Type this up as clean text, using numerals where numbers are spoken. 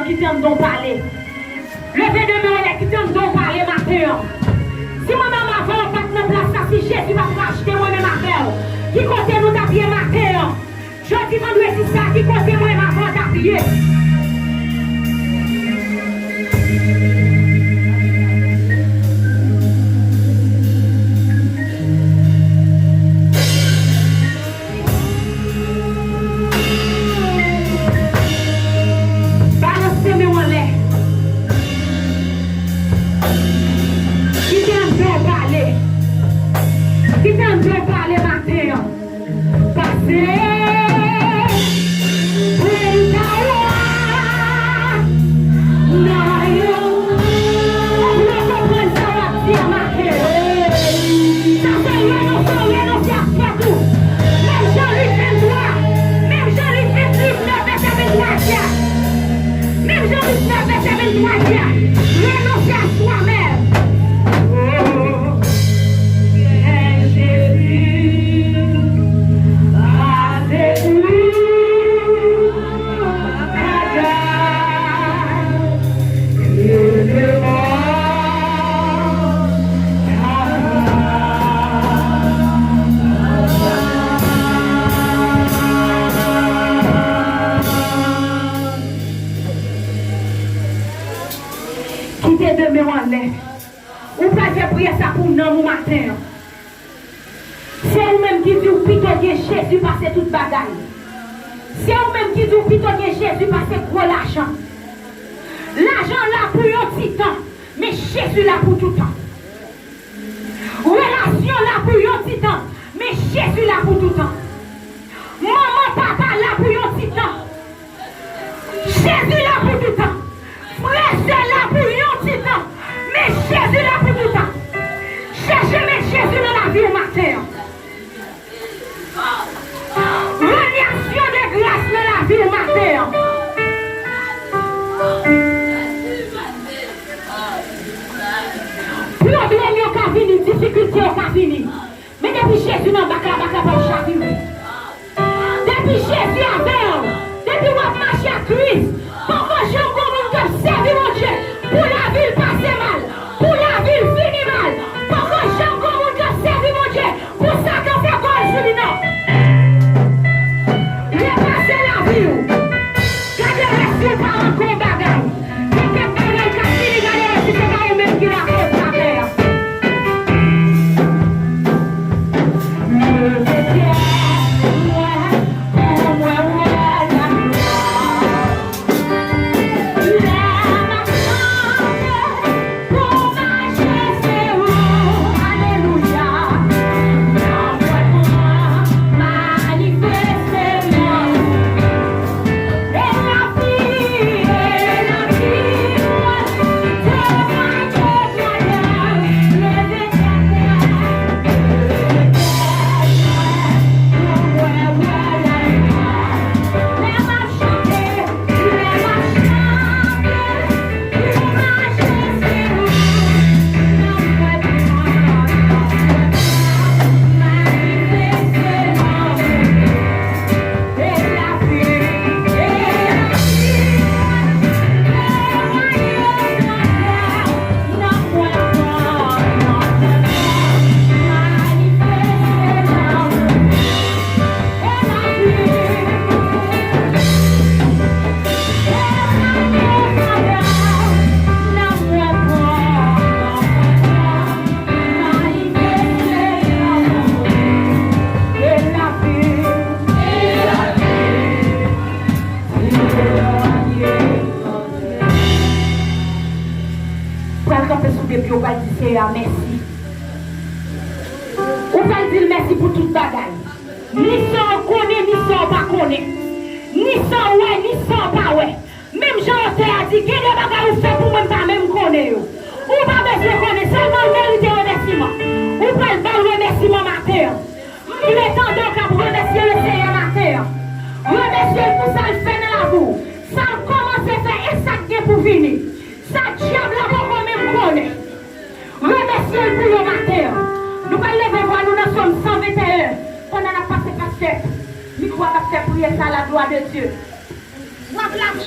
Qui t'aime donc parler. Levez de main, qui t'aime donc parler matin. Si moi-même avant, pas de place, ça, si Jésus va me racheter moi-même matin. Qui compte nous t'habiller matin. Je dis, quand nous dit ça, qui compte moi-même avant t'habiller. Ou pas de prier ça pour nous matin. C'est vous-même qui dit plutôt que Jésus passe toute bagaille. C'est vous-même qui dit plutôt que Jésus passe gros l'argent. L'argent là pour un petit temps, mais Jésus là pour tout temps. Relation là pour un petit temps, mais Jésus là pour tout temps. Maman, papa là pour un petit temps. Jésus là pour tout temps. Frère, c'est là pour un petit temps. Mais Jésus là pour tout temps. Cherchez mais Jésus dans la vie au matin. Relation de grâce dans la vie au matin. Problème au cas fini, difficulté au cas fini. Mais depuis Jésus n'a pas chaviré. Depuis Jésus avait, depuis on marche à Christ, pourquoi j'ai encore servi mon Dieu pour la ville passer mal, pour la ville finir mal, pourquoi j'ai encore servi mon Dieu pour ça qu'on fait cause sur lui non. Repasser la vie, quand il reste par un combat bagaille, et que quand il a fini, c'est pas lui-même qui la cause sa mère. Merci. On va dire merci pour toute bagaille. Ni sans connaître, ni sans pas connaître. Ni sans ouais, ni sans pas ouais. Même Jean-Té a dit qu'il y a des bagailles ou fait pour moi pas même connaître. Ou pas besoin de connaître, seulement mériter remerciement. Ou pas le remerciement matin. Il est temps donc à remercier le Seigneur matin. Remercier pour ça le fait dans la boue. Ça commence à faire et ça vient pour finir. Ça diable là-bas même connaît. Remercier pour le matin. Nous allons lever voir, nous en sommes 121. Pendant la passé pasteur, micro a fait prier ça à la gloire de Dieu.